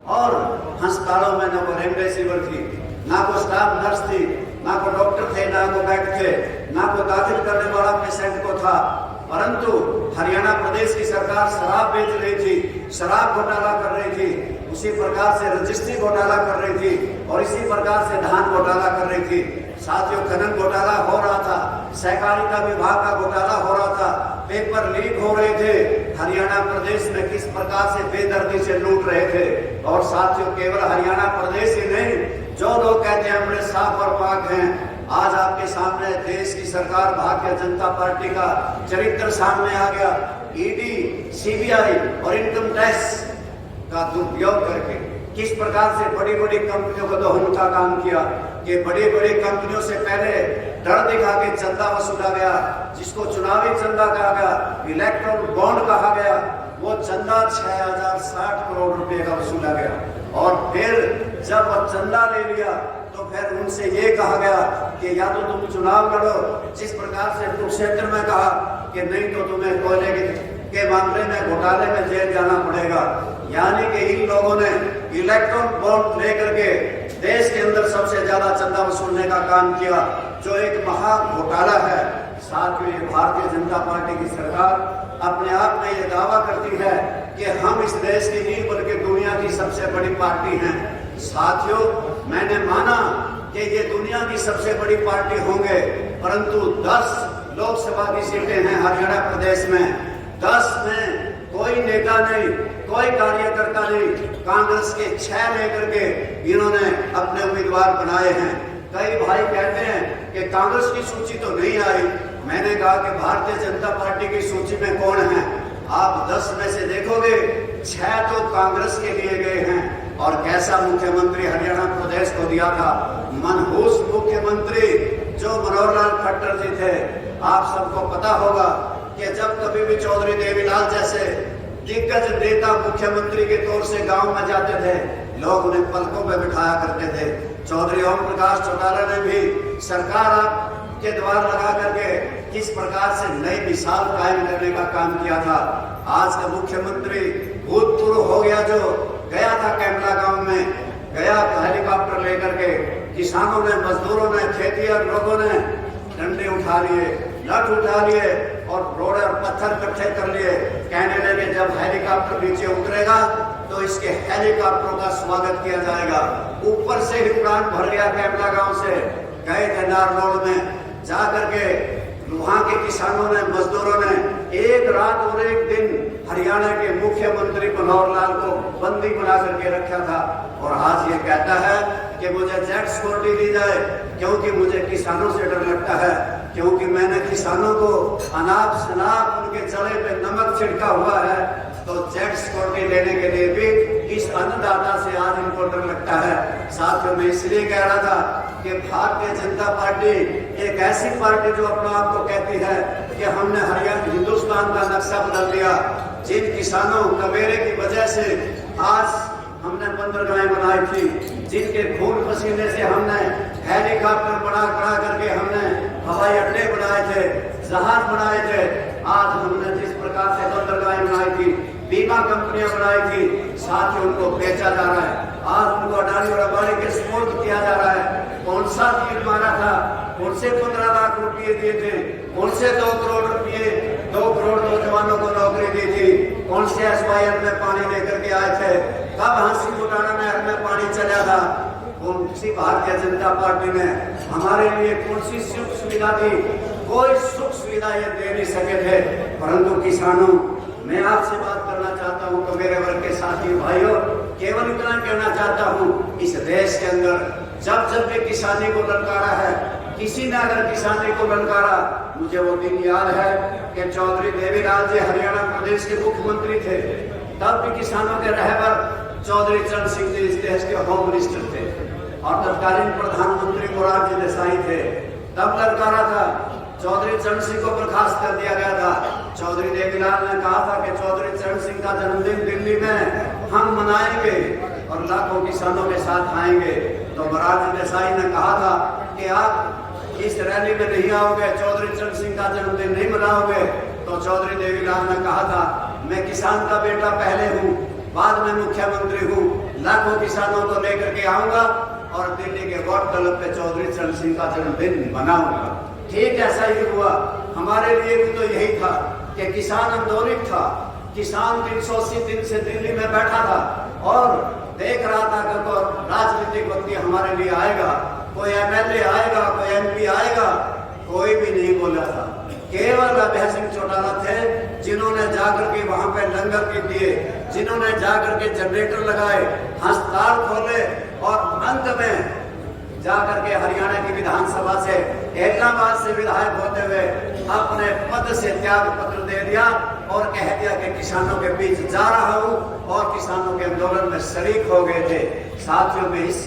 और अस्पतालों में ना को रेमडेसिविर थी, ना को स्टाफ नर्स थी, ना को डॉक्टर थे, ना को बेड थे, ना को दाखिल करने वाला पेशेंट को था। परंतु हरियाणा प्रदेश की सरकार शराब बेच रही थी, शराब घोटाला कर रही थी, उसी प्रकार से रजिस्ट्री घोटाला कर रही थी और इसी प्रकार से धान घोटाला कर रही थी। साथियों, खनन घोटाला हो रहा था, सहकारिता विभाग का घोटाला हो रहा था, पेपर लीक हो रहे थे। हरियाणा प्रदेश में किस प्रकार से बेदर्दी से लूट रहे थे। और साथियों, केवल हरियाणा प्रदेश ही नहीं, जो लोग कहते हैं बड़े साफ और पाक हैं, आज आपके सामने देश की सरकार भारतीय जनता पार्टी का चरित्र सामने आ गया। ईडी, सीबीआई और इनकम टैक्स का दुरुपयोग करके किस प्रकार से बड़ी बड़ी कंपनियों को दोहन का काम किया कि बड़ी बड़ी कंपनियों से पहले डर दिखा के चंदा वसूला गया, जिसको चुनावी चंदा कहा गया, इलेक्ट्रल बॉन्ड कहा गया। वो चंदा 6060 करोड़ रुपए का वसूला गया और फिर जब वो चंदा ले लिया तो फिर उनसे ये कहा गया कि या तो तुम चुनाव लड़ो, जिस प्रकार से कुरुक्षेत्र में कहा कि नहीं तो तुम्हें कोयले के मामले में घोटाले में जेल जाना पड़ेगा। यानी कि इन लोगों ने इलेक्ट्रॉन बॉन्ड लेकर के देश के अंदर सबसे ज्यादा चंदा वसूलने का काम किया, जो एक महा घोटाला है। साथ ही भारतीय जनता पार्टी की सरकार अपने आप में ये दावा करती है कि हम इस देश की नहीं बल्कि दुनिया की सबसे बड़ी पार्टी हैं। साथियों, मैंने माना कि ये दुनिया की सबसे बड़ी पार्टी होंगे, परंतु 10 लोकसभा की सीटें हैं हरियाणा प्रदेश में, 10 में कोई नेता नहीं, कोई कार्यकर्ता नहीं, कांग्रेस के 6 लेकर के इन्होंने अपने उम्मीदवार बनाए हैं। कई भाई कहते हैं कि कांग्रेस की सूची तो नहीं आई। मैंने कहा कि भारतीय जनता पार्टी की सूची में कौन है? आप 10 में से देखोगे 6 तो कांग्रेस के लिए गए हैं। और कैसा मुख्यमंत्री हरियाणा प्रदेश को दिया था, मनहूस मुख्यमंत्री जो मनोहर लाल खट्टर जी थे। आप सबको पता होगा कि जब कभी भी चौधरी देवीलाल जैसे दिग्गज नेता मुख्यमंत्री के तौर से गांव में जाते थे, लोग उन्हें पलकों पे बिठाया करते थे। चौधरी ओम प्रकाश चौटाला ने भी सरकार के द्वार लगा करके किस प्रकार से नई मिसाल कायम करने का काम किया था। आज का मुख्यमंत्री भूतपूर्व हो गया, जो गया था कैमला गांव में, गया हेलीकॉप्टर लेकर के, किसानों ने, मजदूरों ने, खेती और लोगों ने डंडे उठा लिए, लठ उठा लिए और रोड़े और पत्थर इकट्ठे कर लिए। कहने लगे जब हेलीकॉप्टर नीचे उतरेगा तो इसके हेलीकॉप्टरों का स्वागत किया जाएगा। ऊपर से ही उड़ान भर गया कैमला गांव से। गए थे नारनौल में, जाकर के वहां के किसानों ने, मजदूरों ने एक रात और एक दिन हरियाणा के मुख्यमंत्री मनोहर लाल को बंदी बना करके रखा था। और आज ये कहता है कि मुझे जेट सिक्योरिटी दी जाए क्योंकि मुझे किसानों से डर लगता है, क्योंकि मैंने किसानों को अनाप शनाप उनके चले पे नमक छिड़का हुआ है। तो जेट सिक्योरिटी लेने के लिए भी इस अन्नदाता से आज इनको डर लगता है। साथियों, मैं इसलिए कह रहा था कि भारतीय जनता पार्टी एक ऐसी पार्टी जो अपने आप को कहती है कि हमने हरियाणा हिंदुस्तान का नक्शा बदल दिया। जिन किसानों कबेरे की वजह से आज हमने बंदरगाहें बनाई थी, जिनके खून पसीने से हमने हेलीकॉप्टर बना करके हमने हवाई अड्डे बनाए थे, जहाज बनाए थे, आज हमने जिस प्रकार से बंदरगाहें बनाई थी, बीमा कंपनियां बनाई थी, साथ ही उनको बेचा जा रहा है। आज उनको अडानी और अंबानी के सुपुर्द किया जा रहा है। कौन सा तीर मारा था? उनसे 15 लाख रुपए दिए थे, उनसे 2 करोड़ रुपए, 2 करोड़ नौजवानों को नौकरी दी थी, कौन से एसवाईएल में पानी लेकर के आए थे, कब हांसी घोटाला नहर में पानी चला था, कौन सी भारतीय जनता पार्टी ने हमारे लिए कौन सी सुख सुविधा दी? कोई सुख सुविधा ये दे नहीं सके थे। परंतु किसानों, मैं आपसे बात करना चाहता हूं तो मेरे वर्ग के साथी भाइयों, केवल इतना कहना चाहता हूं, इस देश के अंदर जब जब भी किसानी को ललकारा है, किसी ने अगर किसानी को ललकारा, मुझे वो दिन याद है कि चौधरी देवीलाल जी हरियाणा प्रदेश के मुख्यमंत्री थे, तब भी किसानों के रहबर चौधरी चरण सिंह जी इस देश के होम मिनिस्टर थे और तत्कालीन प्रधानमंत्री मोरारजी देसाई थे। तब ललकारा था, चौधरी चरण सिंह को बर्खास्त कर दिया गया था। चौधरी देवीलाल ने कहा था कि चौधरी चरण सिंह का जन्मदिन दिल्ली में हम मनाएंगे और लाखों किसानों के साथ आएंगे। तो मोरारजी देसाई ने कहा था कि आप इस रैली में नहीं आओगे, चौधरी चरण सिंह का जन्मदिन नहीं मनाओगे। तो चौधरी देवीलाल ने कहा था, मैं किसान का बेटा पहले हूँ, बाद में मुख्यमंत्री हूँ, लाखों किसानों को लेकर के आऊंगा और दिल्ली के वोट क्लब पे चौधरी चरण सिंह का जन्मदिन मनाऊंगा। ठीक ऐसा ही हुआ। हमारे लिए भी तो यही था कि किसान आंदोलित था। किसान 380 दिन से दिल्ली में बैठा था और देख रहा था कि कोई राजनीतिक व्यक्ति हमारे लिए आएगा, कोई एमएलए आएगा, कोई एमपी आएगा। कोई भी नहीं बोला था। केवल अभय सिंह चौटाला थे जिन्होंने जाकर के वहां पे लंगर के दिए, जिन्होंने जाकर के जनरेटर लगाए, अस्पताल खोले और अंत में जाकर के हरियाणा की विधानसभा से इलाहाबाद से विधायक होते हुए अपने पद से त्याग पत्र दे दिया और कह दिया कि किसानों के बीच जा रहा हूं और किसानों के आंदोलन में शरीक हो गए थे। साथियों में इस